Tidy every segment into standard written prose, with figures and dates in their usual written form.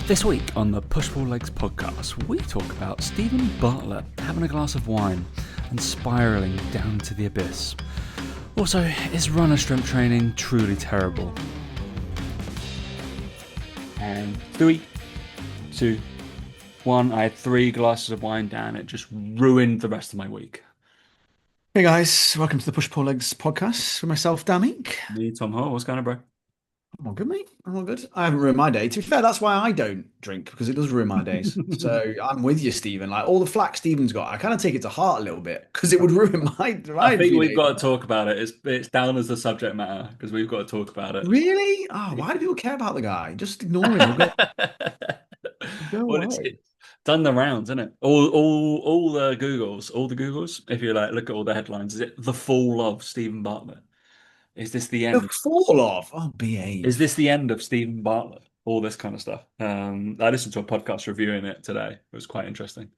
This week on the Push Pull Legs podcast, we talk about Stephen Bartlett having a glass of wine and spiralling down to the abyss. Also, is runner strength training truly terrible? And 3, 2, 1. I had 3 glasses of wine down. It just ruined the rest of my week. Hey guys, welcome to the Push Pull Legs podcast with myself, Damink. Me, Tom Ho, what's going on, bro? I'm all good, mate. I'm all good. I haven't ruined my day. To be fair, that's why I don't drink because it does ruin my days. So I'm with you, Stephen. Like all the flack Stephen's got, I kind of take it to heart a little bit because it would ruin I my think few we've days. got to talk about it. It's down as the subject matter because we've got to talk about it. Really? Oh, why do people care about the guy? Just ignore him. He'll go Well, away. it's done the rounds, isn't it? All the Googles. If you like, look at all the headlines. Is it the fall of Stephen Bartlett? Is this the The end? fall off. Oh, Is behave. this the end of Stephen Bartlett? All this kind of stuff. I listened to a podcast reviewing it today. It was quite interesting.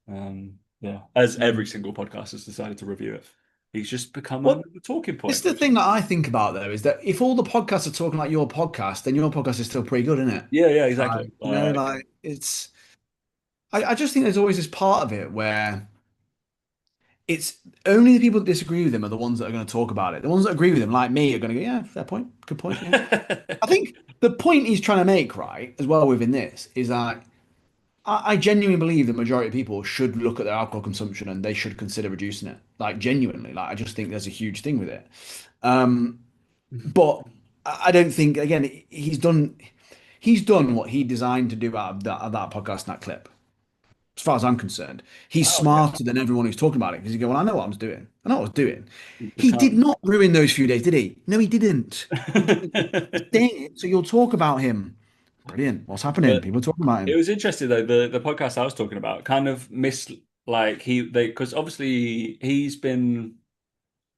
Yeah, as every Mm. single podcast has decided to review it. He's just become a What? talking This is point. the thing that I think about though, is that if all the podcasts are talking like your podcast, then your podcast is still pretty good, isn't it? Yeah, yeah, Like, exactly. like it's. I just think there's always this part of it where it's only the people that disagree with him are the ones that are going to talk about it. The ones that agree with him, like me, are going to go, yeah, fair point, good point. Yeah. I think the point he's trying to make, right, as well within this, is that I genuinely believe the majority of people should look at their alcohol consumption and they should consider reducing it. Like genuinely, like I just think there's a huge thing with it. Um, but I don't think again he's done what he designed to do out of that podcast and that clip as far as I'm concerned. He's Oh yeah, smarter than everyone who's talking about it because he go, well, I know what I was doing. I know what I was doing. he's He did become. not ruin those few days, did he? No, he didn't. He didn't. He's saying it, so you'll talk about him. Brilliant. What's happening? But People are talking about it him. was interesting though. The podcast I was talking about kind of missed like they because obviously he's been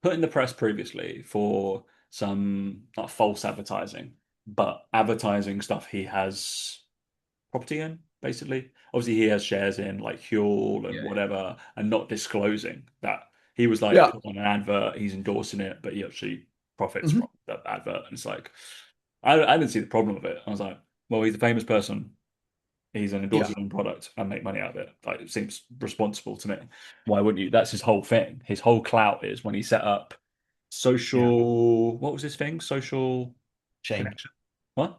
put in the press previously for some not false advertising, but advertising stuff he has property in, basically. Obviously, he has shares in like Huel and Yeah. whatever, and not disclosing that he was like Yeah. put on an advert, he's endorsing it, but he actually profits Hmm. from that advert. And it's like, I didn't see the problem of it. I was like, well, he's a famous person. He's an Yeah. endorsing own product and make money out of it. Like, it seems responsible to me. Why wouldn't you? That's his whole thing. His whole clout is when he set up Yeah. social. What was his thing? Social Chain. connection. What?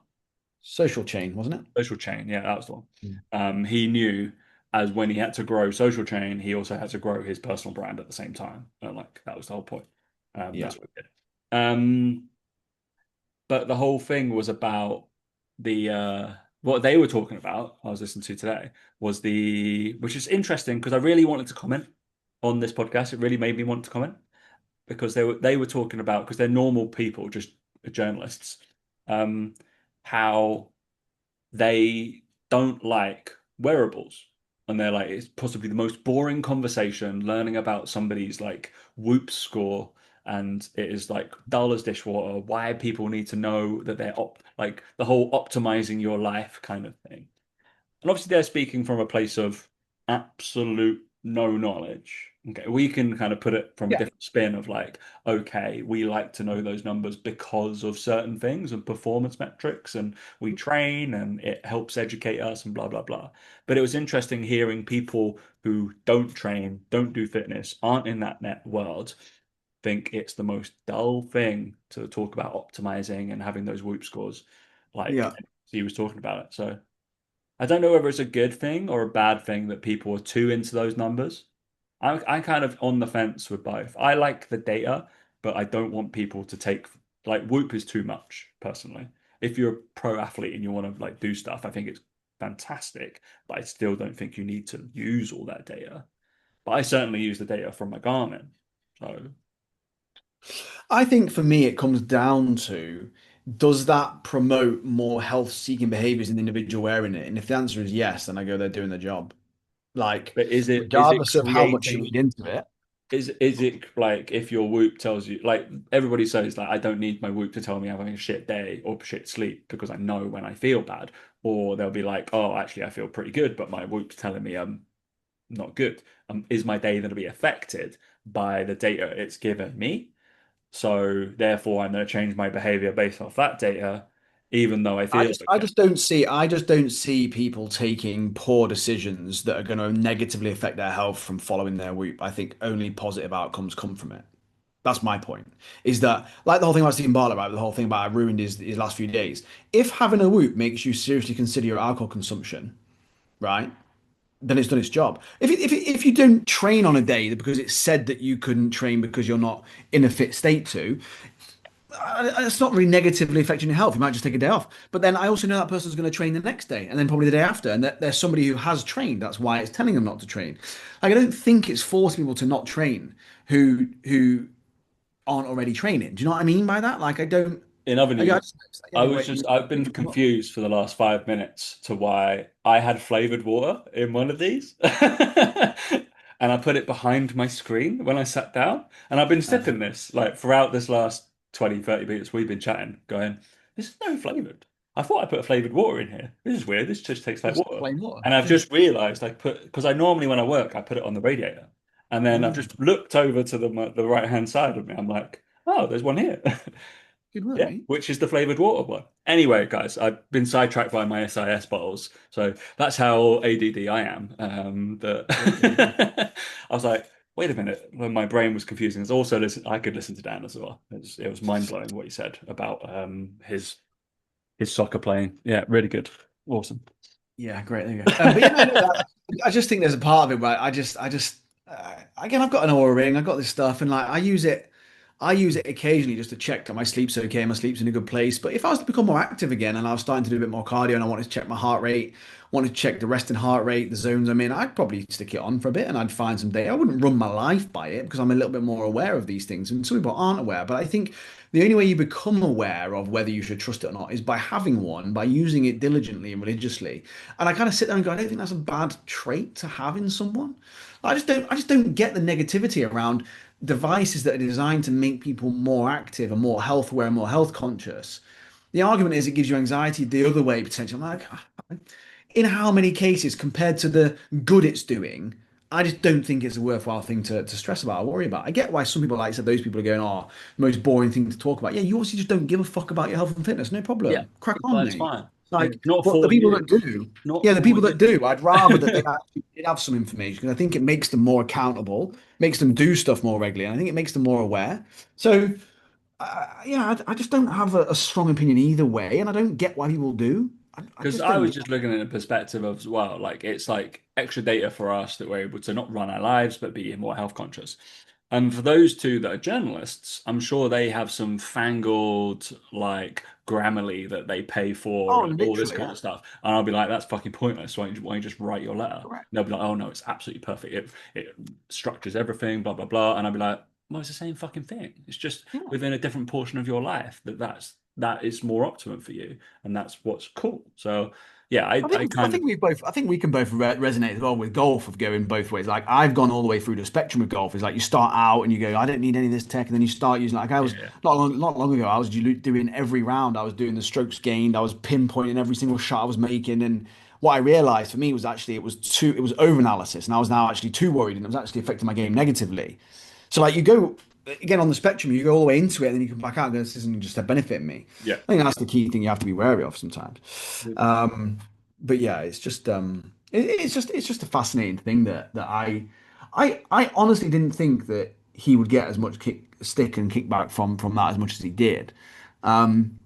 Social chain, wasn't it? Social chain. Yeah, that was the one. Mm. He knew as when he had to grow social chain, he also had to grow his personal brand at the same time. And like that was the whole point. Yeah. That's what he did. Um, but the whole thing was about the what they were talking about. I was listening to today was the which is interesting because I really wanted to comment on this podcast. It really made me want to comment because they were talking about because they're normal people, just journalists, um, how they don't like wearables. And they're like, it's possibly the most boring conversation learning about somebody's like Whoop score. And it is like dull as dishwater. Why people need to know that they're like the whole optimizing your life kind of thing. And obviously, they're speaking from a place of absolute no knowledge. Okay, we can kind of put it from a Yeah. different spin of like, okay, we like to know those numbers because of certain things and performance metrics, and we train and it helps educate us and blah, blah, blah. But it was interesting hearing people who don't train, don't do fitness, aren't in that net world, think it's the most dull thing to talk about optimizing and having those Whoop scores. Like Yeah. he was talking about it. So I don't know whether it's a good thing or a bad thing that people are too into those numbers. I'm kind of on the fence with both. I like the data, but I don't want people to take like Whoop is too much personally. If you're a pro athlete and you want to like do stuff, I think it's fantastic, but I still don't think you need to use all that data. But I certainly use the data from my Garmin. So I think for me, it comes down to does that promote more health-seeking behaviors in the individual wearing it? And if the answer is yes, then I go, they're doing the job. Like, but is it regardless of how much you creating read into it. is it like if your Whoop tells you like everybody says like I don't need my Whoop to tell me I'm having a shit day or shit sleep because I know when I feel bad, or they'll be like, oh, actually I feel pretty good, but my Whoop's telling me I'm not good. Is my day going to be affected by the data it's given me? So therefore I'm going to change my behavior based off that data. even though I feel okay. I just don't see people taking poor decisions that are going to negatively affect their health from following their Whoop. I think only positive outcomes come from it. That's my point. Is that like the whole thing about Stephen Bartlett, right? The whole thing about I ruined his last few days. If having a Whoop makes you seriously consider your alcohol consumption, right? Then it's done its job. If you don't train on a day because it's said that you couldn't train because you're not in a fit state to, it's not really negatively affecting your health. You might just take a day off. But then I also know that person's going to train the next day and then probably the day after. And that there's somebody who has trained. That's why it's telling them not to train. Like I don't think it's forcing people to not train who aren't already training. Do you know what I mean by that? Like I don't. In other I news, just yeah, I've been confused for the last 5 minutes to why I had flavored water in one of these. And I put it behind my screen when I sat down. And I've been sipping this like throughout this last 20, 30 minutes we've been chatting, going, this is no flavored. I thought I put flavored water in here. This is weird. This just tastes like just water. plain water. And I've Yeah. just realized I put, because I normally when I work, I put it on the radiator. And then I've Mm, just looked over to the right hand side of me. I'm like, oh, there's one here. good work, Yeah, mate. which is the flavored water one. Anyway, guys, I've been sidetracked by my SIS bottles, so that's how ADD I am. Okay. That I was like, wait a minute, when my brain was confusing. There's also listen, I could listen to Dan as well. It was mind blowing what he said about his soccer playing. Yeah, really good, awesome. Yeah, great. There you go. But yeah, no, I just think there's a part of it where again, I've got an Oura Ring, I've got this stuff, and like I use it occasionally just to check that my sleep's okay, my sleep's in a good place. But if I was to become more active again and I was starting to do a bit more cardio and I wanted to check my heart rate, wanted to check the resting heart rate, the zones I'm in, I'd probably stick it on for a bit and I'd find some data. I wouldn't run my life by it because I'm a little bit more aware of these things, and some people aren't aware. But I think the only way you become aware of whether you should trust it or not is by having one, by using it diligently and religiously. And I kind of sit there and go, I don't think that's a bad trait to have in someone. I just don't get the negativity around devices that are designed to make people more active and more health aware and more health conscious. The argument is it gives you anxiety the other way potentially. I'm like, in how many cases compared to the good it's doing, I just don't think it's a worthwhile thing to stress about or worry about. I get why some people, like I said, those people are going, oh, most boring thing to talk about. Yeah, you obviously just don't give a fuck about your health and fitness. No Yeah, problem. Crack on, but it's mate. fine. Like, It's not but the for people you. that do, Not yeah, the for people that you. do, I'd rather that they actually did have some information because I think it makes them more accountable, makes them do stuff more regularly, and I think it makes them more aware. So, yeah, I just don't have a strong opinion either way, and I don't get why people do. I Because just I don't was get. just looking at a perspective of, well, like it's like extra data for us that we're able to not run our lives, but be more health conscious. And for those two that are journalists, I'm sure they have some fangled like Grammarly that they pay for Oh, and all this literally, kind yeah. of stuff. And I'll be like, that's fucking pointless. Why don't you just write your letter? And Correct. they'll be like, oh no, it's absolutely perfect. It structures everything, blah blah blah. And I'll be like, well, it's the same fucking thing. It's just Yeah. within a different portion of your life that is more optimum for you, and that's what's cool. So yeah, I I kind of think I think we can both resonate as well with golf of going both ways. Like I've gone all the way through the spectrum with golf. It's like you start out and you go, I don't need any of this tech, and then you start using like I was yeah not long ago. I was doing every round. I was doing the strokes gained. I was pinpointing every single shot I was making, and what I realized for me was actually it was over analysis, and I was now actually too worried, and it was actually affecting my game negatively. So like you go again on the spectrum, you go all the way into it, and then you come back out and go, this isn't just a benefit me. yeah. I think that's the key thing you have to be wary of sometimes. But yeah, it's just it's just a fascinating thing that I honestly didn't think that he would get as much stick and kickback from that as much as he did. Um,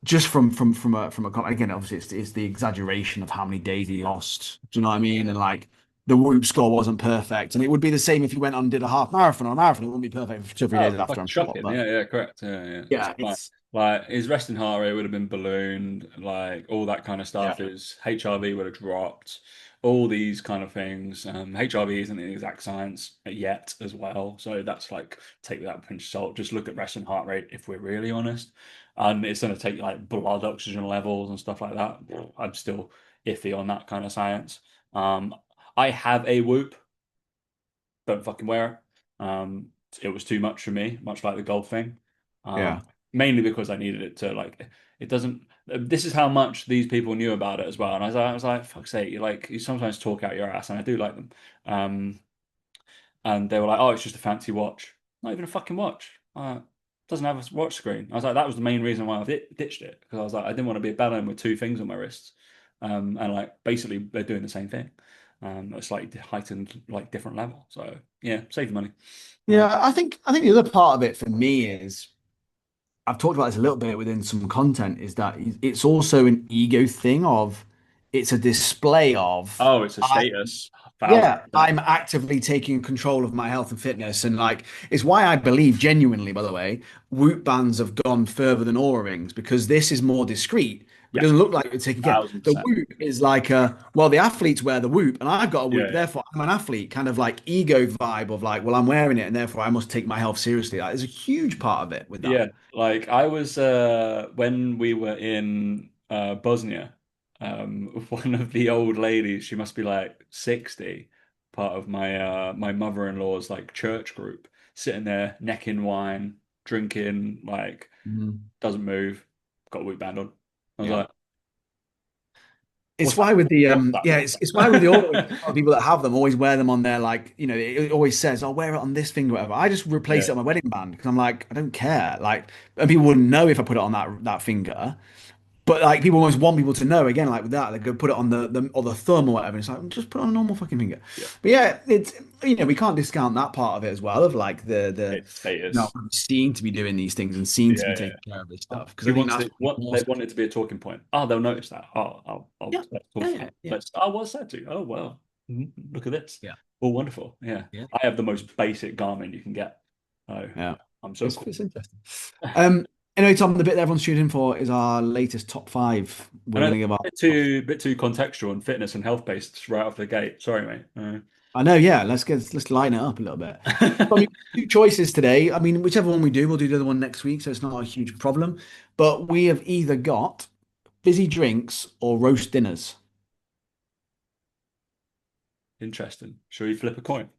just again, obviously it's the exaggeration of how many days he lost. Do you know what I mean? And like the Whoop score wasn't perfect, and it would be the same if he went on and did a half marathon or a marathon. It wouldn't be perfect for 2 or 3 days Oh, after, fucking I'm sure. shocking. But Yeah, yeah, correct. Yeah, yeah. It's yeah, fine. it's Like his resting heart rate would have been ballooned, like all that kind of yeah. stuff. His HRV would have dropped, all these kind of things. HRV isn't the exact science yet as well. So that's like take that with a pinch of salt. Just look at resting heart rate if we're really honest. And it's going to take like blood oxygen levels and stuff like that. I'm still iffy on that kind of science. Um, I have a Whoop, don't fucking wear it. It was too much for me, much like the golf thing. Yeah. Mainly because I needed it to like. It doesn't. This is how much these people knew about it as well, and I was like, fuck's sake, you sometimes talk out your ass, and I do like them. Um, and they were like, oh, it's just a fancy watch, not even a fucking watch. doesn't have a watch screen. I was like, that was the main reason why I ditched it because I was like, I didn't want to be a bellend with two things on my wrists, and like basically they're doing the same thing, at a slightly heightened, like different level. So yeah, save money. Uh, Yeah, I think the other part of it for me is I've talked about this a little bit within some content is that it's also an ego thing of it's a display of oh, it's a I status, thousand yeah, percent. I'm actively taking control of my health and fitness and like it's why I believe genuinely, by the way, Whoop bands have gone further than Oura Rings because this is more discreet, but Yeah, it doesn't look like you're taking care. thousand The percent. Whoop is like a well, the athletes wear the Whoop and I've got a Yeah, Whoop, yeah. therefore I'm an athlete, kind of like ego vibe of like, well, I'm wearing it and therefore I must take my health seriously. Like, there's a huge part of it with that. Yeah, like I was when we were in Bosnia, one of the old ladies, she must be like 60, part of my mother-in-law's like church group, sitting there necking wine, drinking, like Mhm. doesn't move, got a wheat band on. I was Yeah. like, It's what's that? why with the What's that? yeah, What's it's why with the Oura Ring, that? people that have them always wear them on their like, it always says, I'll wear it on this finger, whatever. I just replace Yeah, it on my wedding band because I'm like, I don't care. Like, and people wouldn't know if I put it on that finger. But like people always want people to know again, like with that, they go put it on the or the thumb or whatever. It's like just put it on a normal fucking finger. yeah, But yeah, it's we can't discount that part of it as well of like the it's status. seen to be doing these things and seen to be Yeah, yeah. taking care of this Oh, stuff because he I think wants that's it. What more they want it to be a talking point. Oh, they'll notice that. Oh, yeah let's talk yeah about yeah it. yeah Let's. Oh, what's that do? Oh, well, look at this. yeah Oh, wonderful. Yeah, yeah. I have the most basic Garmin you can get. Oh, Yeah. I'm so It's cool. it's interesting. Anyway, Tom, the bit that everyone's tuning in for is our latest top five. I We're know going to that's give our. a bit too contextual and fitness and health based right off the gate. Sorry, mate. I know, yeah. Let's lighten it up a little bit. So, I mean, two choices today. I mean, whichever one we do, we'll do the other one next week, so it's not a huge problem. But we have either got fizzy drinks or roast dinners. Interesting. Shall we flip a coin?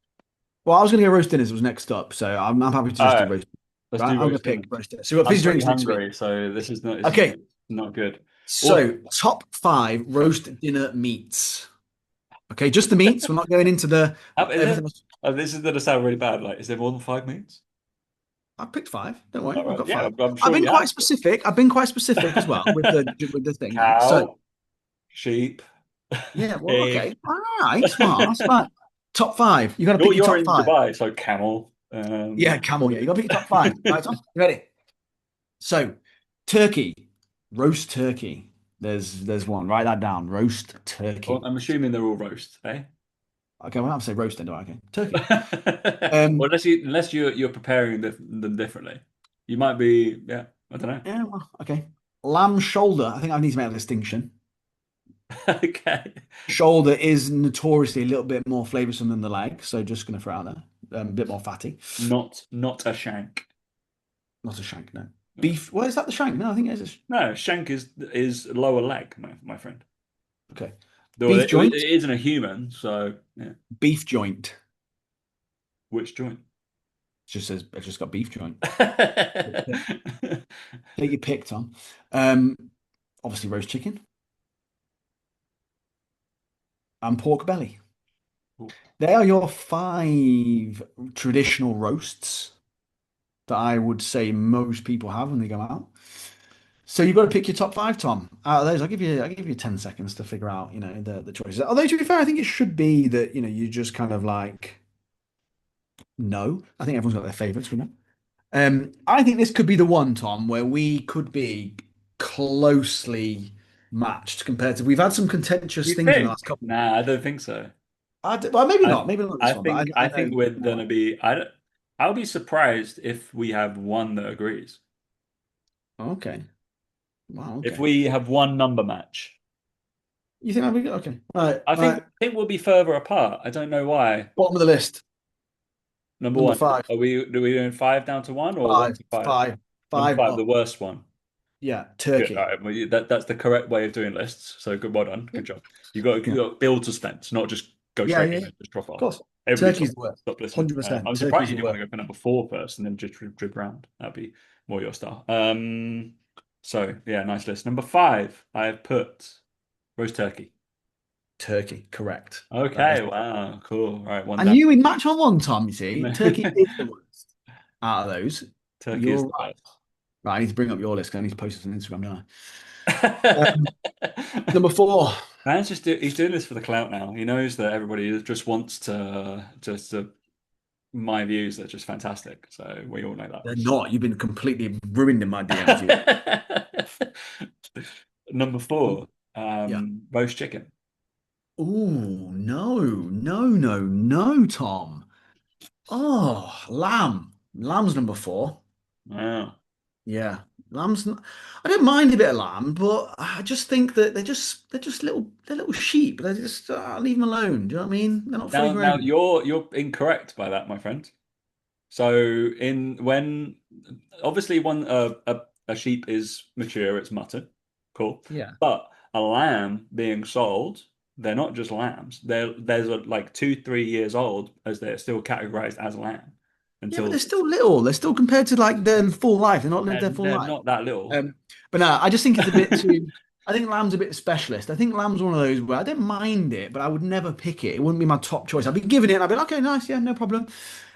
Well, I was going to go roast dinners was next up, so I'm happy to All just do right, roast. let's Right, do I'm going to roast pick dinners. roast dinners. So we've got I'm fizzy pretty drinks next week. hungry, so this is Okay, not good. Also, so top five roast dinner meats. Okay, just the meats. We're not going into the is it? everything else. Oh, this is going to sound really bad. Like, is there more than 5 meats? I picked five. Don't worry, All I've right. got Yeah, five. I'm I've sure been you quite have. specific. I've been quite specific as well with the thing, right? So Cow, sheep, yeah, well, pig. okay, all right, smart, smart. Top five. You got to pick your You're top in five. Dubai, so camel. Yeah, camel. Yeah, you got to pick your top five. Right, Tom, you ready? So, turkey, roast turkey. There's one. Write that down. Roast Well, turkey. I'm assuming they're all roast, eh? Okay, well, I have to say roast then, do I? Okay, turkey. Well, Um, unless you're preparing them differently, you might be. Yeah, I don't yeah, well, okay. Lamb shoulder. I think I need to make a distinction. know. Okay, Shoulder is notoriously a little bit more flavoursome than the leg, so just going to throw out there. A bit more fatty. not a shank. Not a shank, no. No, Beef. Well, is that the shank? No, I think it is. no, shank is lower leg, my friend. Okay. Though Beef it joint. isn't a human, so yeah. Beef joint. Which joint? It's just got beef joint. Take your pick, Tom. Um, obviously roast chicken and pork belly. They are your five traditional roasts that I would say most people have when they go out. So you've got to pick your top five, Tom. Out of those, I'll give you 10 seconds to figure out, the choices. Although to be fair, I think it should be that, you just kind of like no. I think everyone's got their favorites, we know. I think this could be the one, Tom, where we could be closely matched compared to we've had some contentious You things in the think? last couple. Nah, I don't think so. Well, I maybe not I this one, but think I I think know. we're gonna be. I'll be surprised if we have one that agrees. Okay. Wow. If Okay. we have one number match, You think I'll be good? Okay. All right. I All think right. I think we'll be further apart. I don't know why. Bottom of the list. Number Number one, five. are we doing five down to one or one Five. to five? Five. Number Five five, the up. worst one. Yeah. Good. All Turkey. right. Well, that's the correct way of doing lists. So good. Well done. Yeah. Good job. You Yeah. got to build suspense, not just go Yeah. straight Yeah. in Yeah. and just drop Of off. course. Everybody Turkey's stop the worst. stop listening. I'm 100%. surprised Turkey's you the didn't want worst. to go for number four first and then just drip around. That'd be more your style. So yeah, nice list. Number five, I have put roast turkey. Turkey. Correct. That is. Okay. Wow. Cool. All right. One And down. you in match on one, Tom, you see. Turkey is the worst out of those. Turkey is You're the right. best. Right, I need to bring up your list because I need to post this on Instagram, don't I? Number four. Man's he's doing this for the clout now. He knows that everybody just wants to my views are just fantastic. So we all know They're not. You've been completely ruined in my DMs. You. that. Number four, Yeah. roast chicken. Oh, no, no, no, no, Tom. Oh, lamb. Lamb's number four. Wow. Yeah. Lamb's n- I don't mind a bit of lamb, but I just think that they're just little sheep. They're just leave them alone. Do you know what I mean? They're not fully Now grown. you're incorrect by that, my friend. So in when obviously when a sheep is mature, it's mutton, cool. Yeah. But a lamb being sold, they're not just lambs. There's like 2, 3 years old as they're still categorized as lamb Yeah, but they're until still little. They're still compared to like their full life. They're not lived their full they're life. not that little. Um, but no, I just think it's a bit too. I think lamb's a bit specialist. I think lamb's one of those where I don't mind it, but I would never pick it. It wouldn't be my top choice. I'd be giving it, and I'd be like, okay, nice, yeah, no problem.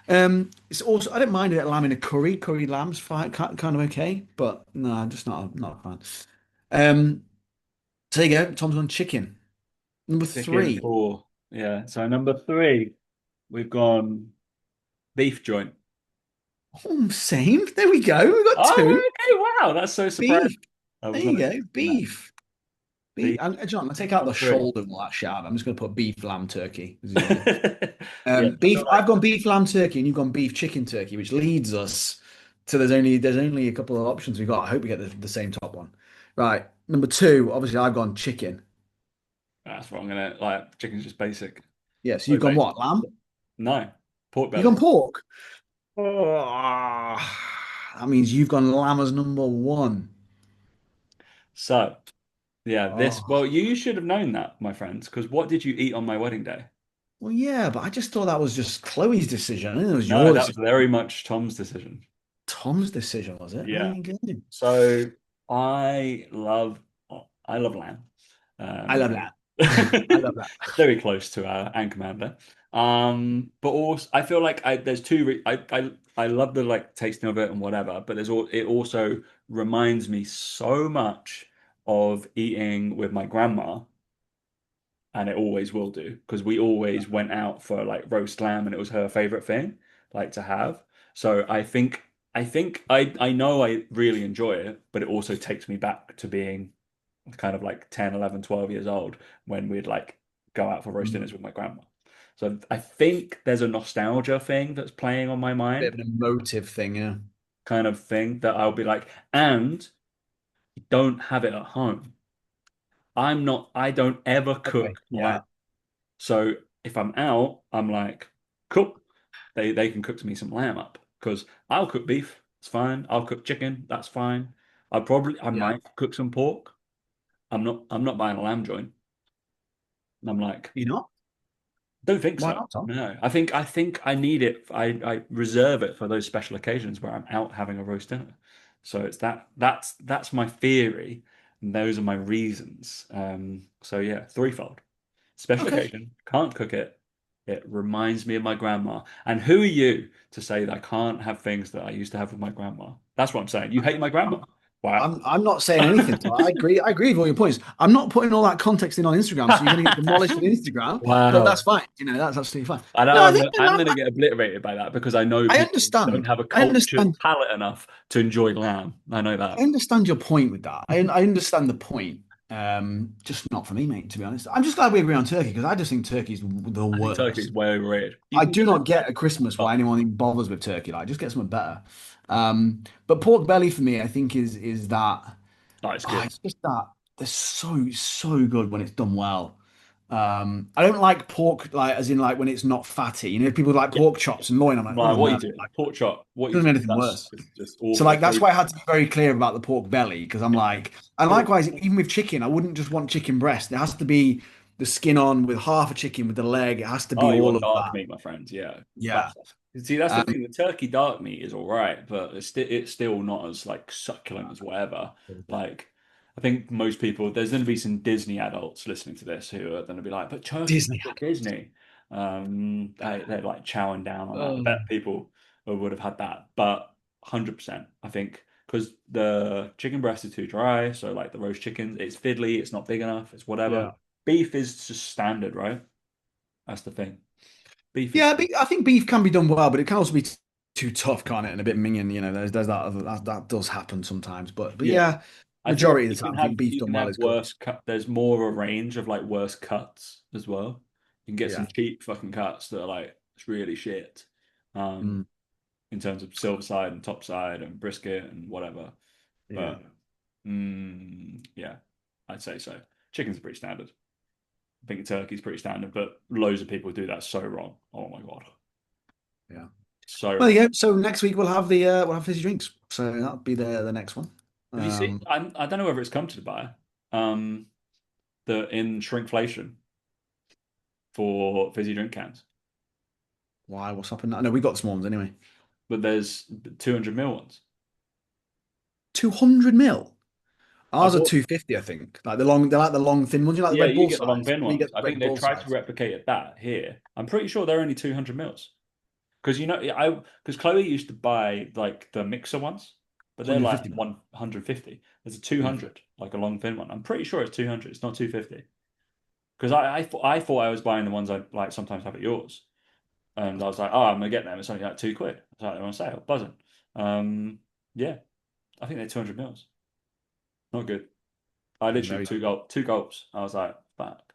It's also I don't mind a bit of lamb in a curry. Curry lamb's fine, kind of okay, but no, I'm just not a fan. Um, so there you go. Tom's on chicken. Number Chicken three. four. Yeah. So number three, we've gone beef joint. Oh, same. There we go. We got two. Oh, okay. Wow, that's so surprising. Beef. I There was not you go. expecting that. Beef. Beef. Beef And John, I take out the number three. shoulder and all that shit out. I'm just going to put beef, lamb, turkey. This is easy. Yeah, I Beef. feel like I've gone beef, lamb, turkey, and you've gone beef, chicken, turkey, which leads us to there's only a couple of options we've got. I hope we get the same top one. Right. Number two. Obviously, I've gone chicken. that's what I'm gonna like. Chicken's just basic. Yeah. So So you've gone basic. what? Lamb. No, pork You've belly. gone pork. Oh, that means you've gone lamb as number one. So yeah, this. Oh. Well, you should have known that, my friends, because what did you eat on my wedding day? Well, yeah, but I just thought that was just Chloe's decision. I think it was No, your that was decision. very much Tom's decision. Tom's decision, was it? There Yeah. you go. So I love I love lamb. I love that. I love that. Very close to Anchorman there. But also I feel like there's I love the like tasting of it and whatever, but it also reminds me so much of eating with my grandma, and it always will do because we always went out for like roast lamb and it was her favorite thing like to have. So I know I really enjoy it, but it also takes me back to being kind of like 10, 11, 12 years old when we'd like go out for roast Mm. dinners with my grandma. So I think there's a nostalgia thing that's playing on my Bit mind, of an emotive thing, yeah. kind of thing that I'll be like, and you don't have it at home. I don't ever Okay, cook lamb. yeah. So if I'm out, I'm like, cool. They can cook me some lamb up because I'll cook beef. It's fine. I'll cook chicken. That's fine. I Yeah. might cook some pork. I'm not buying a lamb joint. And I'm like, You not? don't think Why so. not, Tom? No, I think I need it. I reserve it for those special occasions where I'm out having a roast dinner. So it's that's my theory, and those are my reasons. So yeah, threefold. Special Okay. occasion, can't cook it. It reminds me of my grandma. And who are you to say that I can't have things that I used to have with my grandma? That's what I'm saying. You hate my grandma. I'm Wow. I'm not saying anything. So I agree with all your points. I'm not putting all that context in on Instagram, so you're gonna get demolished on Instagram, but that's Wow. fine. That's absolutely fine. I No, know I think the I'm lamb, gonna get obliterated by that because I know I people don't understand. have a I cultured understand. palate enough to enjoy lamb. I know I that. understand your point with that. I understand the point. Just not for me, mate, to be honest. I'm just glad we agree on turkey because I just think turkey's the I think turkey is worst. way overrated. You I can do get not a get a Christmas why anyone even bothers with turkey. Like, just get something better. But pork belly for me, I think is that oh, it's good. it's just that they're so good when it's done well. I don't like pork like as in like when it's not fatty. People like Yeah. pork chops and loin. I'm like, Like, oh what are no, you doing? like Pork chop. What are you doesn't make doing? anything That's worse. just So awful. like that's why I had to be very clear about the pork belly because I'm like, and Pork, likewise even with chicken, I wouldn't just want chicken breast. There has to be the skin on with half a chicken with the leg. It has to oh, be you all want of dark that. meat, my friend? Yeah, Yeah. that's see, that's the Um, thing. The turkey dark meat is all right, but it's still not as like succulent as whatever. Like, I think most people, there's going to be some Disney adults listening to this who are going to be like, "But turkey's Disney. not Disney." They're like chowing down on that. I bet Oh, people would have had that, but 100%. I think because the chicken breast is too dry, so like the roast chicken, it's fiddly, it's not big enough, it's whatever. Yeah. Beef is just standard, right? That's the thing. Beef is Yeah, I think beef can be done well, but it can also be too tough, can't it? And a bit minging, there's that does happen sometimes. But yeah. yeah, I feel like majority of the time, I think beef you done can well have is good. worse cut. There's more of a range of like worse cuts as well. You can get some Yeah. cheap fucking cuts that are like it's really shit. Um, Mm, in terms of silver side and top side and brisket and whatever. yeah. But yeah, I'd say so. Chicken's pretty standard. I think turkey's pretty standard, but loads of people do that so wrong. Oh my God. Yeah. So Well, wrong. there you go. So next week we'll have fizzy drinks. So that'll be the next one. Have you seen? Um, I don't know whether it's come to Dubai. Um, the in shrinkflation for fizzy drink cans, why? What's happened? No, we got small ones anyway. but there's 200 ml ones. 200 mil. I Ours are bought. 250, I think. They're like the long thin ones. You know, like the Yeah, Red you Bull get the long size. thin We ones. get the I think Red they've Bull tried to size. replicate that here. I'm pretty sure they're only 200 mils. Because I because Chloe used to buy like the mixer ones, but they're like 150 mil. 150. There's a Yeah. 200, like a long thin one. I'm pretty sure it's 200. It's not 250. Because I thought I was buying the ones I like sometimes have at yours, and I was like, oh, I'm gonna get them. It's only like £2. It's like they're on sale, buzzing. Um, yeah, I think they're 200 mils. Not good. I literally Very. two gulps. I was like, fuck.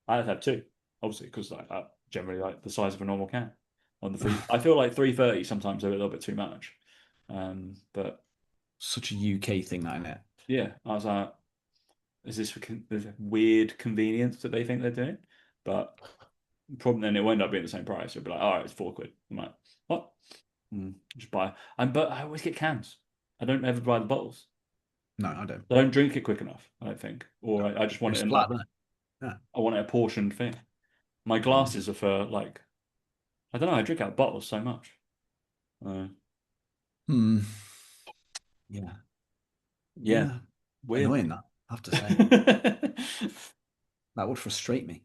I had to have two, obviously, because like generally like the size of a normal can. On the three, I feel like 330 sometimes are a little bit too much. But Such a UK thing, that, isn't it? yeah, I was like, is this this weird convenience that they think they're doing? But problem then it will end up being the same price. It'll be like, all right, it's £4. I'm like, what? Just buy. But I always get cans. I don't ever buy the bottles. No, I don't. I don't drink it quick enough. I don't think, or I just want it It's in flat, like isn't it? Yeah. I want it a portioned thing. My Mm. glasses are for like I don't know. I drink out of bottles so much. Uh, Hmm. Yeah. yeah, Yeah. weird. Annoying that, I have to say. That would frustrate me.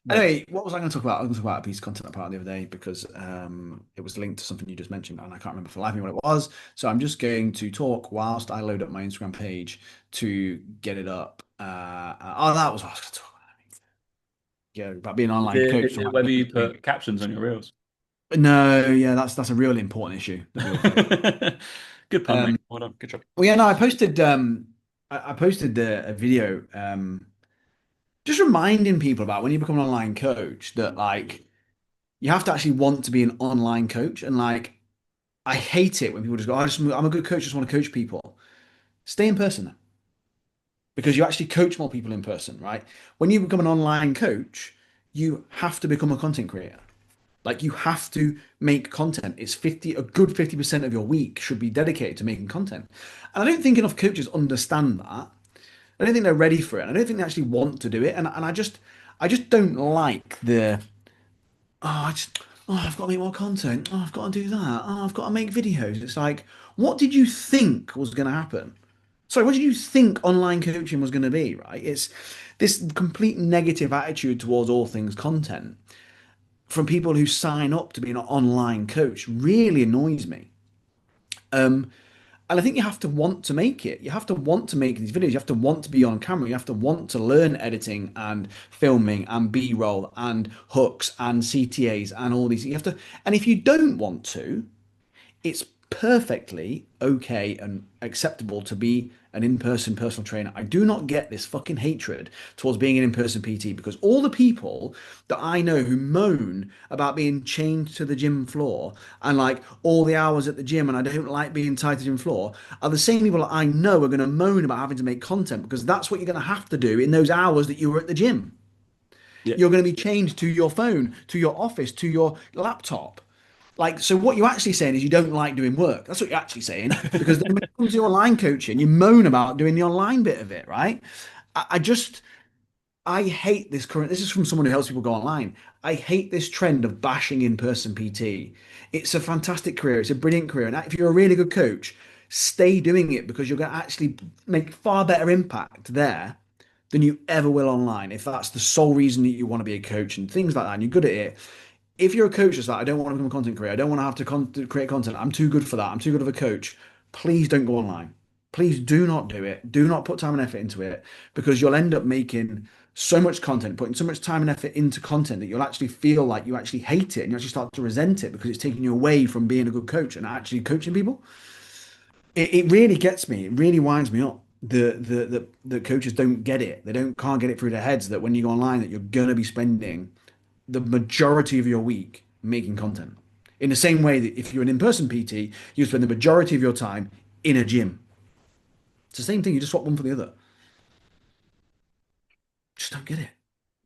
What? Anyway, what was I going to talk about? I was going to talk about a piece of content I put out the other day because it was linked to something you just mentioned, and I can't remember for the life of me what it was. So I'm just going to talk whilst I load up my Instagram page to get it up. That was what I was going to talk about. Yeah, about being an online coach. Is So it like, whether you put captions on your reels? no, yeah, that's a really important issue that we all face. Good pun, mate. Um, Well done. Good job. well, yeah, no, I posted a video just reminding people about when you become an online coach that like you have to actually want to be an online coach. And like, I hate it when people just go, I'm a good coach, just want to coach people. Stay in person then, because you actually coach more people in person, right? When you become an online coach, you have to become a content creator. Like you have to make content. It's 50, a good 50% of your week should be dedicated to making content. And I don't think enough coaches understand that. I don't think they're ready for it. I don't think they actually want to do it. And I just don't like I've got to make more content. Oh, I've got to do that. Oh, I've got to make videos. It's like, what did you think was going to happen? Sorry, what did you think online coaching was going to be, right? It's this complete negative attitude towards all things content from people who sign up to be an online coach really annoys me. And I think you have to want to make it. You have to want to make these videos. You have to want to be on camera. You have to want to learn editing and filming and B-roll and hooks and CTAs and all these. You have to, and if you don't want to, it's perfectly okay and acceptable to be an in-person personal trainer. I do not get this fucking hatred towards being an in-person PT because all the people that I know who moan about being chained to the gym floor and like all the hours at the gym and I don't like being tied to the gym floor are the same people that I know are going to moan about having to make content because that's what you're going to have to do in those hours that you were at the gym. Yeah. You're going to be chained to your phone, to your office, to your laptop. Like, so what you're actually saying is you don't like doing work. That's what you're actually saying. Because then when it comes to online coaching, you moan about doing the online bit of it, right? I just, I hate this current, this is from someone who helps people go online. I hate this trend of bashing in-person PT. It's a fantastic career. It's a brilliant career. And if you're a really good coach, stay doing it because you're going to actually make far better impact there than you ever will online. If that's the sole reason that you want to be a coach and things like that, and you're good at it, if you're a coach that's like, I don't want to become a content creator, I don't want to have to create content, I'm too good for that, I'm too good of a coach, please don't go online. Please do not do it. Do not put time and effort into it because you'll end up making so much content, putting so much time and effort into content that you'll actually feel like you actually hate it and you actually start to resent it because it's taking you away from being a good coach and actually coaching people. It really gets me. It really winds me up. The coaches don't get it. They don't can't get it through their heads that when you go online that you're gonna be spending the majority of your week making content. In the same way that if you're an in-person PT, you spend the majority of your time in a gym. It's the same thing. You just swap one for the other. Just don't get it.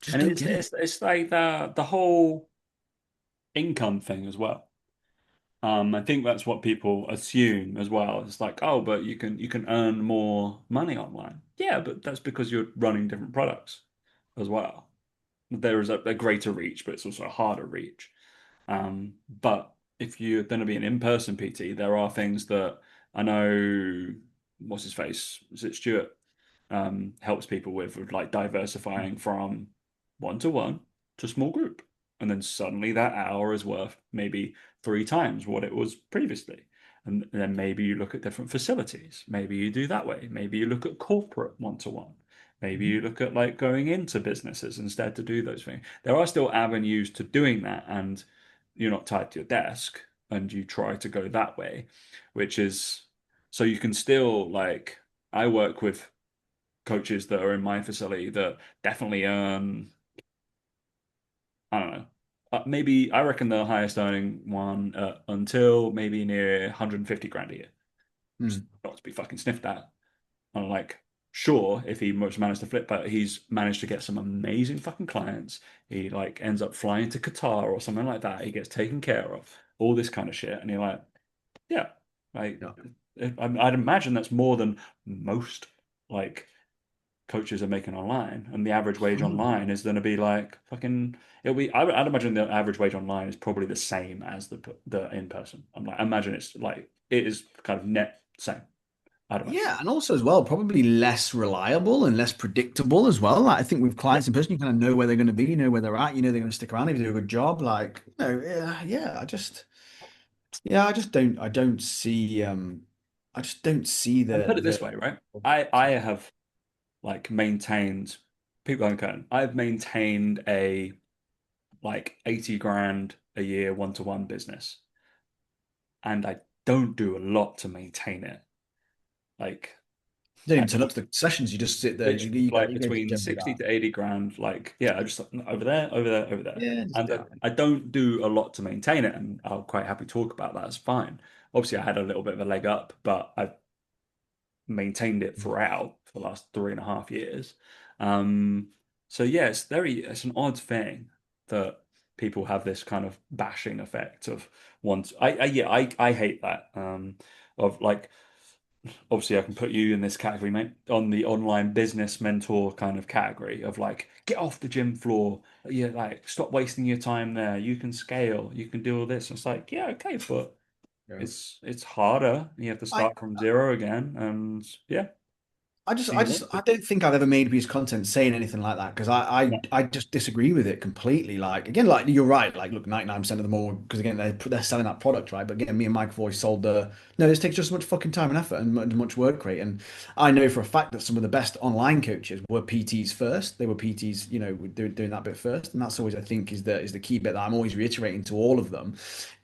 Just And don't it's get it. it's it's like the whole income thing as well. I think that's what people assume as well. It's like, oh, but you can earn more money online. Yeah, but that's because you're running different products as well. There is a greater reach, but it's also a harder reach. But if you're going to be an in-person PT, there are things that I know, what's his face? Is it Stuart? Helps people with like diversifying from one to small group. And then suddenly that hour is worth maybe three times what it was previously. And then maybe you look at different facilities. Maybe you do that way. Maybe you look at corporate one. Maybe you look at like going into businesses instead to do those things. There are still avenues to doing that, and you're not tied to your desk and you try to go that way, which is so you can still like I work with coaches that are in my facility that definitely earn, I don't know, maybe I reckon the highest earning one until maybe near 150 grand a year. Mm. Not to be fucking sniffed at. I'm like, sure, if he much managed to flip, but he's managed to get some amazing fucking clients. He like ends up flying to Qatar or something like that. He gets taken care of, all this kind of shit. And you're like, yeah, like Yeah. I'd imagine that's more than most like coaches are making online, and the average wage 100%. online is going to be like fucking. It'll be. I'd imagine the average wage online is probably the same as the in person. I'm like, I imagine it's like it is kind of net same. I'd imagine. Yeah, and also as well, probably less reliable and less predictable as well. Like, I think with Yeah, clients in person, you kind of know where they're going to be, you know where they're at, you know they're going to stick around if you do a good job. Like, I just don't see, I just don't see and put it this way, right? I have like maintained people don't care. I've maintained a like 80 grand a year one business, and I don't do a lot to maintain it. Like you don't I even turn up to the sessions. You just sit there. literally like You go to the between gym, do 60 that. to 80 grand. Like, yeah, I just over there, over there. Yeah, just And do that. I don't do a lot to maintain it. And I'll quite happy to talk about that. It's fine. Obviously, I had a little bit of a leg up, but I've maintained it throughout for the last 3.5 years. Um, so yeah, it's an odd thing that people have this kind of bashing effect of once. I hate that. Of like obviously I can put you in this category, mate, on the online business mentor kind of category of like, get off the gym floor. Yeah, like stop wasting your time there. You can scale, you can do all this. And it's like, yeah, okay, but Yeah. it's harder. You have to I, start from zero again. And yeah, do you want I to? don't think I've ever made a piece of content saying anything like that because No. I just disagree with it completely. Like again, like you're right. Like look, 99% of them all because again they're selling that product, right? But again, me and Mike have always sold the no. This takes just as much fucking time and effort and much work rate. And I know for a fact that some of the best online coaches were PTs first. They were PTs, you know, doing that bit first, and that's always I think is the key bit that I'm always reiterating to all of them,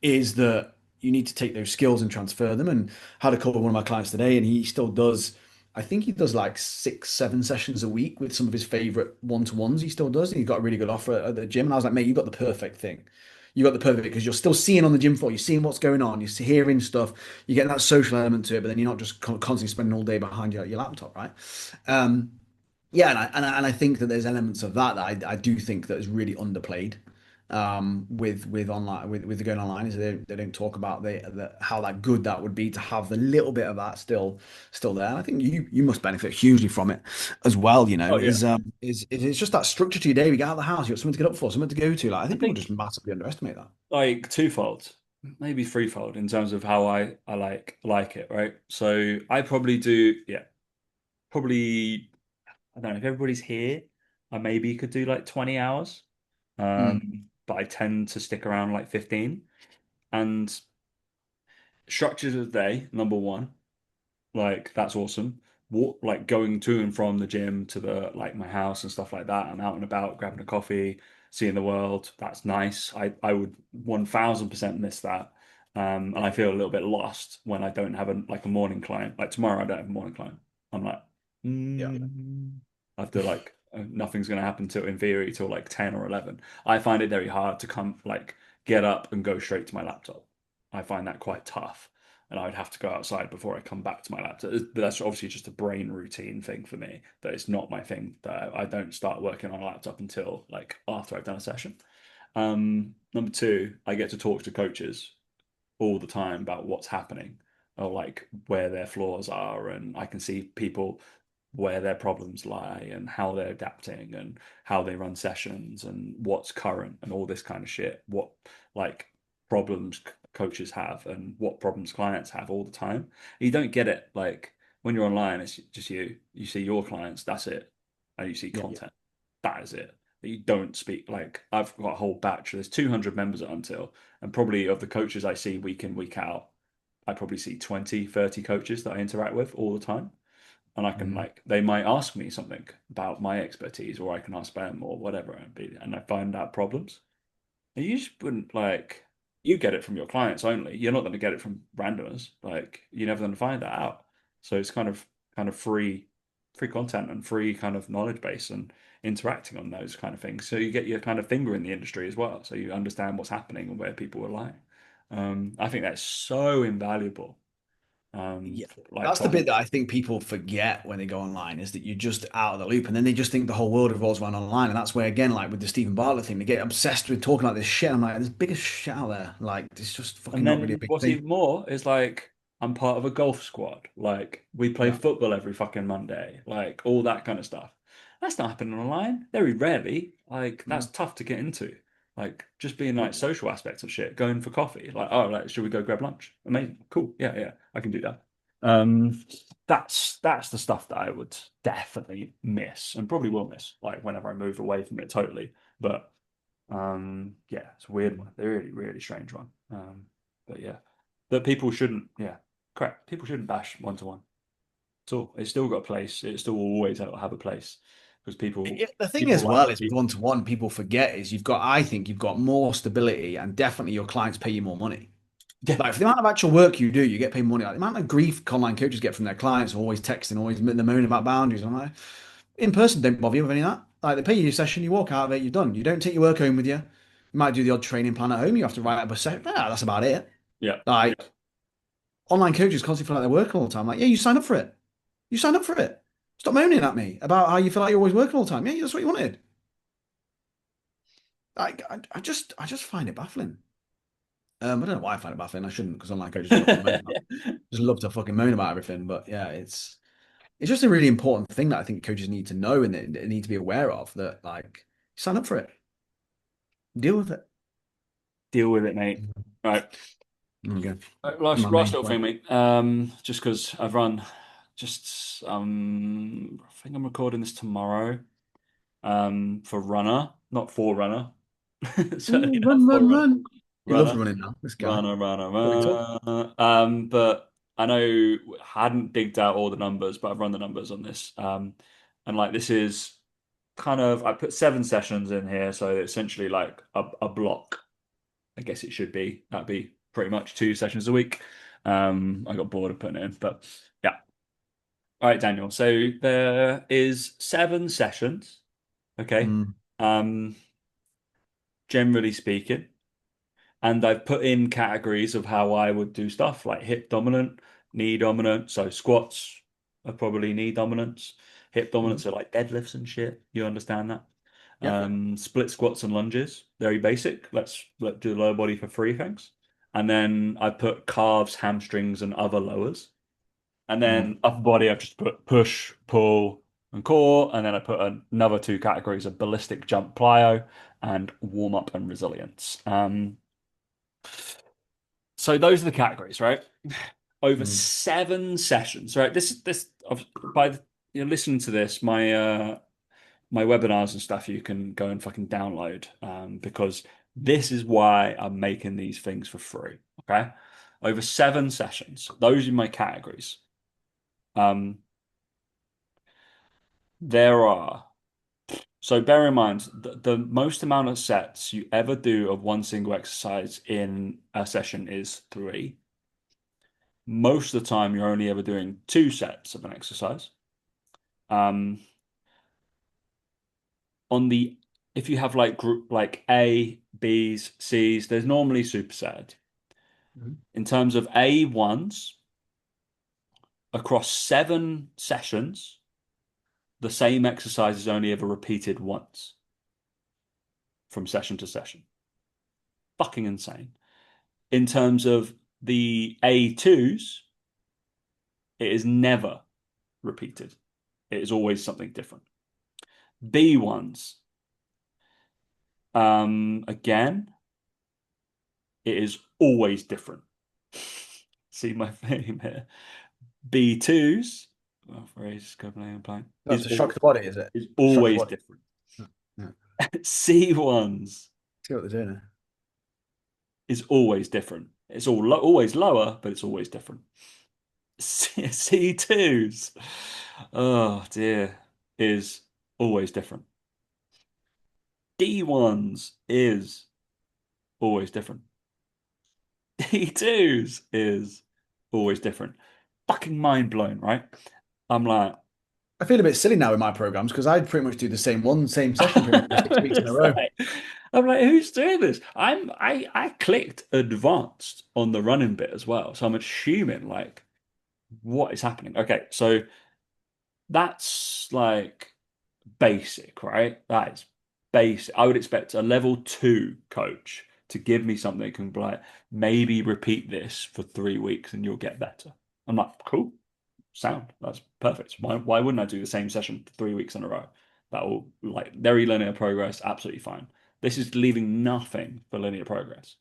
is that you need to take those skills and transfer them. And had a call with one of my clients today, and he still does. I think he does like 6, 7 sessions a week with some of his favorite one-to-ones. He still does, and he's got a really good offer at the gym. And I was like, mate, you got the perfect thing. You got the perfect because you're still seeing on the gym floor. You're seeing what's going on. You're hearing stuff. You're getting that social element to it, but then you're not just constantly spending all day behind your laptop, right? Um, yeah, and I think that there's elements of that I do think that is really underplayed with online with the going online is they don't talk about the how that good that would be to have the little bit of that still there. And I think you must benefit hugely from it as well. You know, Oh yeah. is it's just that structure to your day. We get out of the house, you got something to get up for, something to go to. Like I I think people just think massively underestimate that. like twofold, maybe threefold in terms of how I like it, right? So I probably do, yeah, probably I don't know if everybody's here, I maybe could do like 20 hours. Mm. Um, but I tend to stick around like 15. And structures of the day, number one, like that's awesome. Walk, like going to and from the gym to the like my house and stuff like that. I'm out and about, grabbing a coffee, seeing the world. That's nice. I would 1000% miss that. And I feel a little bit lost when I don't have a morning client. Like tomorrow, I don't have a morning client. I'm like, Yeah. I have to like nothing's going to happen till in theory till like 10 or 11. I find it very hard to come like get up and go straight to my laptop. I find that quite tough and I would have to go outside before I come back to my laptop. But that's obviously just a brain routine thing for me. That it's not my thing. That I don't start working on a laptop until like after I've done a session. Number two, I get to talk to coaches all the time about what's happening or like where their flaws are, and I can see people where their problems lie and how they're adapting and how they run sessions and what's current and all this kind of shit. What like problems coaches have and what problems clients have all the time. You don't get it like when you're online, it's just you see your clients, that's it. And you see Yeah. content. That is it. You don't speak like I've got a whole batch. There's 200 members at Until, and probably of the coaches I see week in, week out, I probably see 20, 30 coaches that I interact with all the time. And I can Mm. like they might ask me something about my expertise, or I can ask them or whatever, and I find out problems. And you just wouldn't like you get it from your clients only. You're not going to get it from randomers. Like you're never going to find that out. So it's kind of free content and free kind of knowledge base and interacting on those kind of things. So you get your kind of finger in the industry as well. So you understand what's happening and where people are lying. I think that's so invaluable. Yeah. Like That's the bit for that I think people forget when they go online is that you're just out of the loop and then they just think the whole world revolves around online. And that's where, again, like with the Stephen Bartlett thing, they get obsessed with talking about this shit. I'm like, there's bigger shit out there. Like, it's just fucking And not really a then big what's thing. even more is like I'm part of a golf squad. Like we play Yeah. football every fucking Monday. Like all that kind of stuff. That's not happening online. Very rarely. Like that's Mm. tough to get into. Like just being Yeah. like social aspects of shit, going for coffee. Like, oh, like, should we go grab lunch? Amazing. Cool. Yeah, yeah, I can do that. That's the stuff that I would definitely miss and probably will miss, like whenever I move away from it totally. But yeah, it's a weird Mm. one. They're really, really strange one. But yeah, that people shouldn't. Yeah, correct. People shouldn't bash one to one at all. It's still got a place. It still will always have a place because people The thing people as like well what is with people. one to one, people forget is I think you've got more stability and definitely your clients pay you more money. Yeah, Like for the amount of actual work you do, you get paid money. Like the amount of grief online coaches get from their clients, always texting, always they're moaning about boundaries. I'm like, in person, don't bother you with any of that. Like they pay you your session, you walk out of it, you're done. You don't take your work home with you. You might do the odd training plan at home. You have to write up a set. Nah, that's about it. yeah, Like online coaches constantly feel like they're working all the time. Like, yeah, you sign up for it. You signed up for it. Stop moaning at me about how you feel like you're always working all the time. Yeah, that's what you wanted. I just find it baffling. I don't know why I find it baffling. I shouldn't because online coaches fucking moan about. Just love to fucking moan about everything. But yeah, it's just a really important thing that I think coaches need to know and they need to be aware of that like sign up for it. Deal with it. deal with it, mate. Right, Okay. last My last main little thing, point. mate. Just because I've run, just I think I'm recording this tomorrow. For runner, not for runner. Certainly Ooh, not run, for run, runner. run. He loves Runner, running now, this guy. runner, Probably tough. runner. But I know I hadn't digged out all the numbers, but I've run the numbers on this. And like this is kind of I put 7 sessions in here, so essentially like a block. I guess it should be. That'd be pretty much 2 sessions a week. I got bored of putting it in, but yeah. All right, Daniel. So there is 7 sessions. Okay. Mm, Um, generally speaking. And I've put in categories of how I would do stuff like hip dominant, knee dominant. So squats are probably knee dominance. Hip mhm. dominance are like deadlifts and shit. You understand that? Yeah. Split squats and lunges, very basic. Let's do lower body for free things. And then I put calves, hamstrings, and other lowers. And Mm, then upper body, I've just put push, pull, and core. And then I put another 2 categories of ballistic jump plyo and warm up and resilience. So those are the categories, right? Over mm, 7 sessions, right? This by you're listening to this, my webinars and stuff you can go and fucking download because This is why I'm making these things for free. Okay. Over 7 sessions. Those are my categories. Um, there are, so bear in mind the most amount of sets you ever do of one single exercise in a session is 3. Most of the time, you're only ever doing 2 sets of an exercise. Um, on the if you have like group like A, B's, C's, there's normally superset. Mhm. In terms of A1s, across 7 sessions, the same exercise is only ever repeated once from session to session. Fucking insane. In terms of the A2s, it is never repeated. It is always something different. B1s, again, it is always different. See my theme here. B2s, well, phrase, blank, Not to shock the body, is it? is Shock the always body. different. Yeah. Yeah. C1s See what they're doing there. is always different. It's always lower, but it's always different. C2s, oh dear, is always different. D1s is always different. D2s is always different. Fucking mind blown, right? I'm like, I feel a bit silly now with my programs because I pretty much do the same session pretty much for 6 weeks in a it's row. like, I'm like, who's doing this? I clicked advanced on the running bit as well, so I'm assuming like what is happening. Okay, so that's like basic, right? That is basic. I would expect a level 2 coach to give me something that can be like, maybe repeat this for 3 weeks and you'll get better. I'm like, cool, sound. That's perfect. Why wouldn't I do the same session for 3 weeks in a row? That will like very linear progress, absolutely fine. This is leaving nothing for linear progress.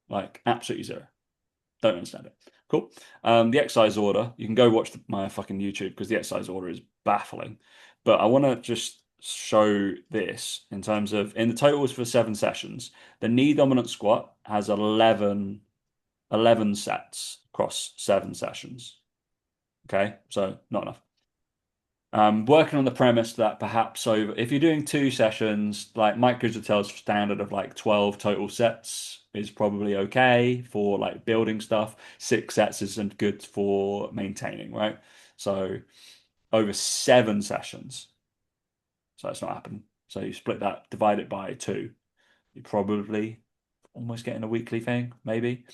Like absolutely zero. Don't understand it. Cool. The exercise order, you can go watch my fucking YouTube because the exercise order is baffling. But I want to just show this in terms of in the totals for 7 sessions, the knee dominant squat has 11 sets across 7 sessions. Okay, so not enough. Working on the premise that perhaps over if you're doing 2 sessions, like Mike Griswold's standard of like 12 total sets is probably okay for like building stuff. 6 sets isn't good for maintaining, right? So over 7 sessions, so that's not happening. So you split that, divide it by 2, you're probably almost getting a weekly thing, maybe.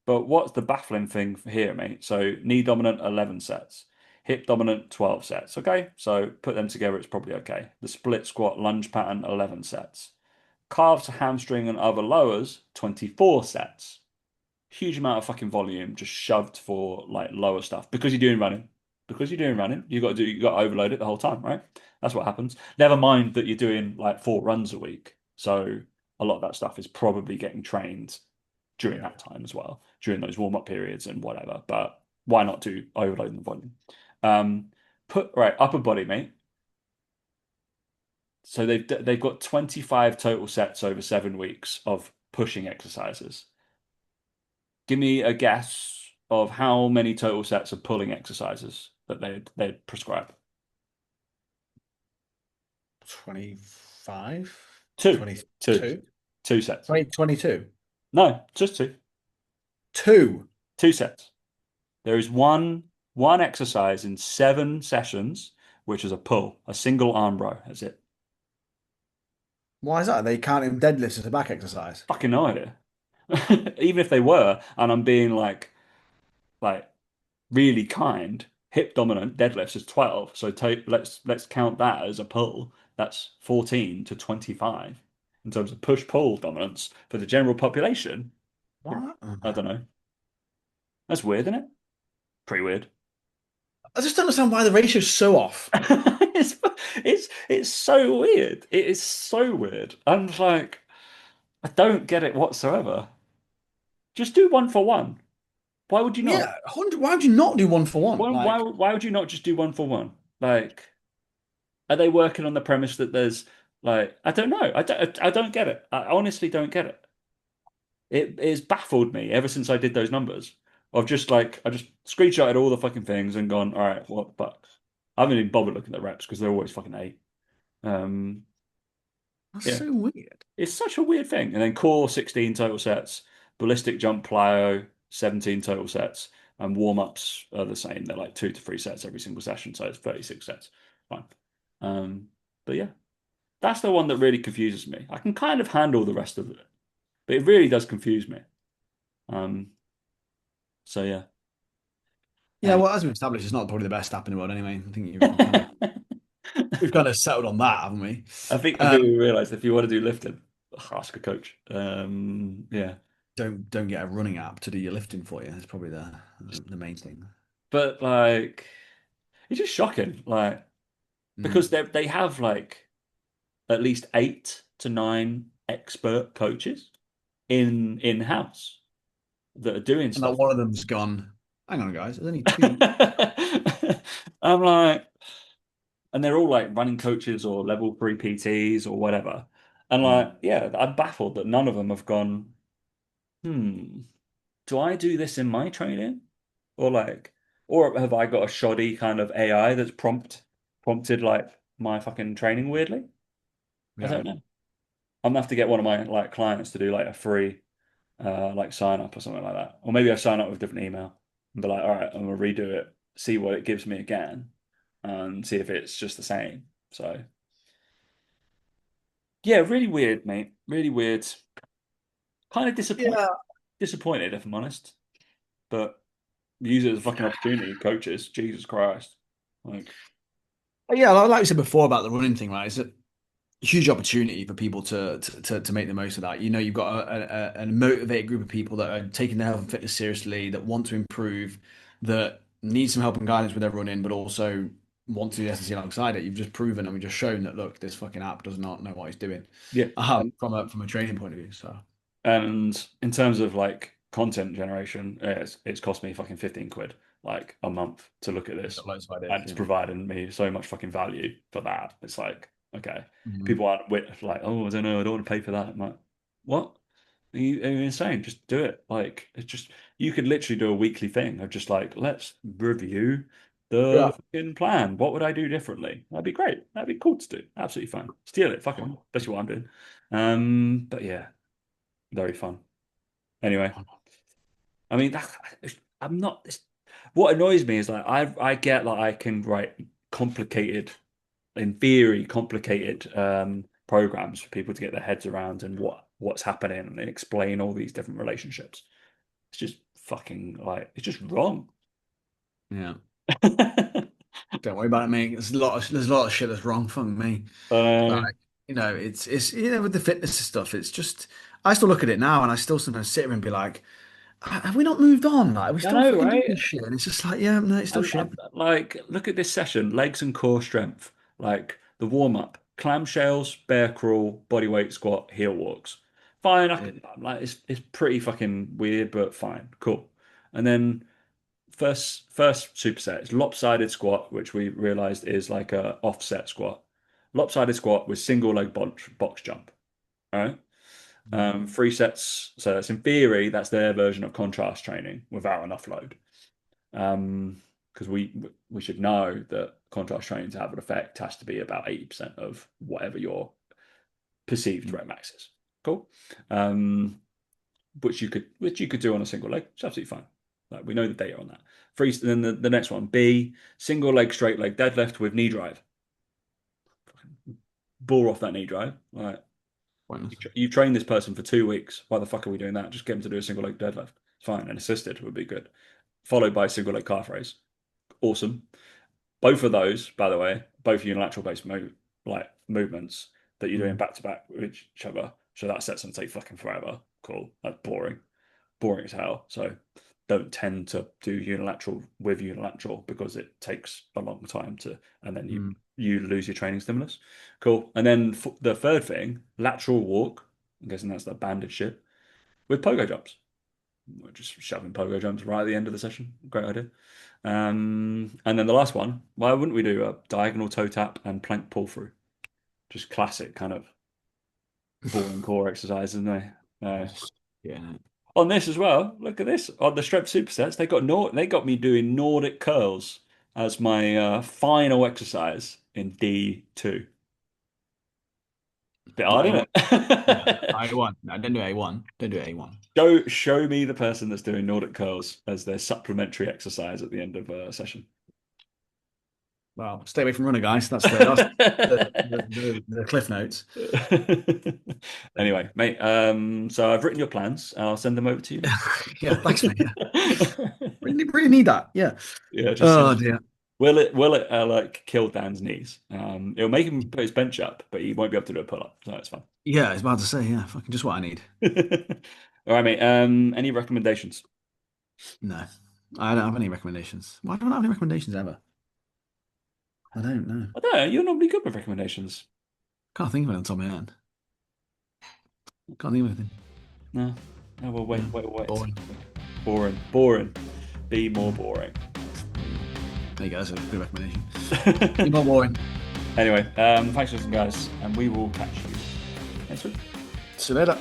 But what's the baffling thing here, mate? So knee dominant 11 sets, hip dominant 12 sets. Okay, so put them together, it's probably okay. The split squat lunge pattern 11 sets, calves, hamstring, and other lowers 24 sets. Huge amount of fucking volume just shoved for like lower stuff because you're doing running. Because you're doing running, you got to overload it the whole time, right? That's what happens. Never mind that you're doing like 4 runs a week, so a lot of that stuff is probably getting trained during Yeah. that time as well, during those warm up periods and whatever. But why not do overloading the volume? Um, put right upper body, mate. So they've got 25 total sets over 7 weeks of pushing exercises. Give me a guess of how many total sets of pulling exercises that they'd prescribe. 25, Two, two, 22, 2 sets. 22. No, just two, Two. 2 sets. There is one exercise in 7 sessions, which is a pull, a single arm row. That's it. Why is that? Are they counting deadlifts as a back exercise? Fucking no idea. Even if they were, and I'm being like really kind, hip dominant deadlifts is 12. So let's count that as a pull. That's 14 to 25 in terms of push pull dominance for the general population. What? I don't know. That's weird, isn't it? Pretty weird. I just don't understand why the ratio's so off. it's it's so weird. It is so weird. I'm just like, I don't get it whatsoever. Just do 1 for 1. Why would you not? Yeah, 100. Why would you not do 1 for 1? Like, Why would you not just do 1 for 1? Like, are they working on the premise that there's like I don't know. I don't get it. I honestly don't get it. It has baffled me ever since I did those numbers. I've just like I just screenshotted all the fucking things and gone, all right, what the fuck? I haven't even bothered looking at the reps because they're always fucking eight. Um, That's yeah, so weird. it's such a weird thing. And then core 16 total sets, ballistic jump plyo 17 total sets, and warm ups are the same. They're like 2 to 3 sets every single session, so it's 36 sets. Fine. Um, but yeah, that's the one that really confuses me. I can kind of handle the rest of it, but it really does confuse me. Um, so yeah. Yeah, well, as we've established, it's not probably the best app in the world anyway. I think you've kind of I we've kind of settled on that, haven't we? think we realized if you want to do lifting, ask a coach. Yeah, Don't get a running app to do your lifting for you. That's probably the main thing. but like it's just shocking, like because Mm. they have like at least 8 to 9 expert coaches in house that are doing And that stuff. one of them's gone, hang on, guys, there's only two. I'm like, and they're all like running coaches or level 3 PTs or whatever. And Mm. like, yeah, I'm baffled that none of them have gone, hmm. Do I do this in my training? Or like, or have I got a shoddy kind of AI that's prompted like my fucking training weirdly? I Yeah. don't know. I'm gonna have to get one of my like clients to do like a free like sign up or something like that. Or maybe I sign up with a different email and be like, all right, I'm gonna redo it, see what it gives me again, and see if it's just the same. So yeah, really weird, mate. Really weird. Kind of Yeah. disappointed if I'm honest. But use it as a fucking opportunity, coaches. Jesus Christ. Like, Yeah, like we said before about the running thing, right? It's a huge opportunity for people to make the most of that. You know, you've got a motivated group of people that are taking their health and fitness seriously, that want to improve, that need some help and guidance with their running, but also want to do the SSC alongside it. You've just proven and we've just shown that look, this fucking app does not know what it's doing. yeah. From a training point of view. So And in terms of like content generation, it's cost me fucking 15 quid like a month to look at got this. loads of ideas. And it's Yeah. providing me so much fucking value for that. It's like, okay, Mhm. people aren't like, oh, I don't know, I don't want to pay for that. I'm like, what? Are you insane? Just do it. Like, it's just, you could literally do a weekly thing of just like, let's review the Yeah. fucking plan. What would I do differently? That'd be great. That'd be cool to do. Absolutely fine. Steal it. Fuck 'em. That's what I'm doing. But yeah, very fun. Anyway, I mean, I'm not. What annoys me is like I get like I can write complicated, in theory, complicated programs for people to get their heads around and what's happening and explain all these different relationships. It's just fucking like it's just wrong. Yeah. Don't worry about it, mate. There's a lot of shit that's wrong for me. Like, Uh, it's with the fitness stuff, it's just I still look at it now and I still sometimes sit here and be like, have we not moved on? Like, are we I still know, fucking doing right? this shit? And it's just like, yeah, no, it's still shit. Like, look at this session: legs and core strength. Like the warm up, clamshells, bear crawl, body weight squat, heel walks. Fine, Yeah. like it's pretty fucking weird, but fine, cool. And then first superset is lopsided squat, which we realized is like a offset squat. Lopsided squat with single leg box jump. All right. 3 sets. So that's in theory, that's their version of contrast training without enough load. Because we should know that contrast training to have an effect has to be about 80% of whatever your perceived rep max is. Cool. Um, which you could do on a single leg. It's absolutely fine. Like we know the data on that. Free. Then the next one, B, single leg straight leg deadlift with knee drive. Bore off that knee drive. Like Pointless. you've trained this person for 2 weeks. Why the fuck are we doing that? Just get them to do a single leg deadlift. It's fine. And assisted would be good. Followed by single leg calf raise. Awesome. Both of those, by the way, both unilateral based like movements that you're doing Mm. back to back with each other. So that set's gonna take fucking forever. Cool. That's boring. Boring as hell. So don't tend to do unilateral with unilateral because it takes a long time to, and then you Mm. you lose your training stimulus. Cool. And then the third thing, lateral walk. I'm guessing that's the banded shit with pogo jumps. We're just shoving pogo jumps right at the end of the session. Great idea. And then the last one, why wouldn't we do a diagonal toe tap and plank pull through? Just classic kind of boring core exercise, isn't they? Yes. Yeah. On this as well, look at this. On the Strep supersets, they got me doing Nordic curls as my final exercise in D2. Bit Not hard, isn't A1. Yeah. it? A1. No, don't do A1. Don't do A1. Show me the person that's doing Nordic curls as their supplementary exercise at the end of a session. Well, stay away from runner, guys. That's the cliff notes. Anyway, mate, so I've written your plans. I'll send them over to you now. Yeah, thanks, mate. Yeah. Really need that. Yeah. Yeah, just Oh send. dear. Will it like kill Dan's knees? It'll make him put his bench up, but he won't be able to do a pull up, so it's fine. Yeah, it's about to say, yeah, fucking just what I need. All right, mate. Any recommendations? No, I don't have any recommendations. Why don't I have any recommendations ever? I don't know. I don't know. You're normally good with recommendations. Can't think of it on top of my head. Can't think of anything. No. No, we'll wait. No. Wait. Wait. Boring. Boring. Boring. Be more boring. There you go. That's a good recommendation. Be more boring. Anyway, thanks for listening, guys, and we will catch you next week. See you later.